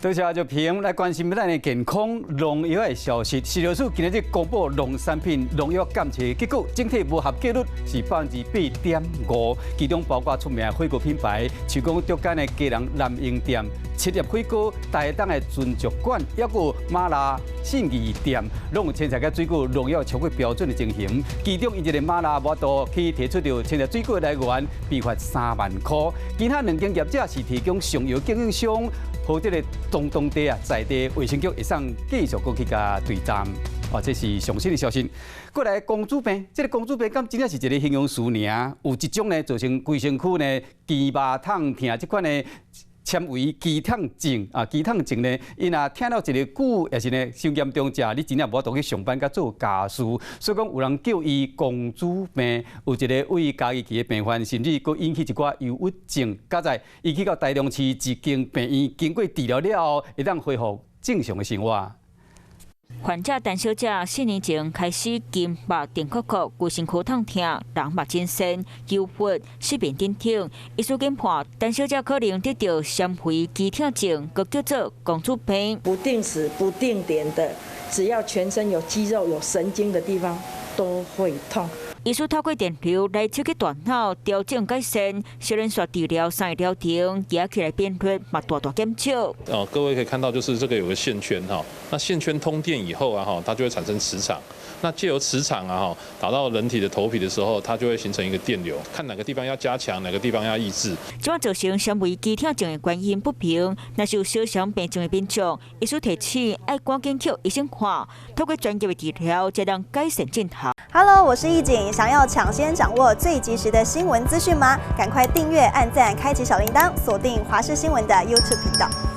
多谢就平来关心咱的健康农药的消息。食药署今日公布农产品农药检测结果，整体无合格率是8.5%，其中包括出名的火锅品牌，像讲竹竿的家人南英店、七叶火锅、台东的尊爵馆，还有麻辣信义店，拢有牵涉到水果农药超过标准的情形。其中，因一个麻辣摩托去提出着牵涉水果的来源，被罚3万块。其他2间业者是提供上游供应商。和这个当地在地卫生局会上继续过去甲对站，这是上新的消息。过来公主病，这个公主病敢真正是一个形容词尔，有一种呢造成规身躯呢肩麻痛痛这款呢纤维肌痛症肌痛症呢，伊若听到一个久，也是呢伤严重者，你真正无法度去上班甲做家事，所以讲有人叫伊公主病，有一个胃家己期的病患，甚至佫引起一寡忧郁症。加在伊去到台中市一间病院经过治疗了后，会当恢复正常的生活。患者陈小姐4年前开始肩目电壳壳、规身躯痛痛、人目眩眩、忧郁、失眠等等。医师研判，陈小姐可能得到纤维肌痛症，佮叫做公主病。不定时、不定点的，只要全身有肌肉、有神经的地方都会痛。医师透过电流来刺激大脑，调整改善。小人刷治疗3个疗程，也起来变率嘛大减少。各位可以看到，就是这个有个线圈哈，那线圈通电以后它就会产生磁场。那借由磁场打到人体的头皮的时候，它就会形成一个电流，看哪个地方要加强，哪个地方要抑制。这造成纤维肌痛症的原因不平，那是有小肠病症的民众，医师提醒爱赶紧去医生看，透过专业的治疗，才能改善症头。Hello， 我是易景，想要抢先掌握最及时的新闻资讯吗？赶快订阅、按赞、开启小铃铛，锁定华视新闻的 YouTube 频道。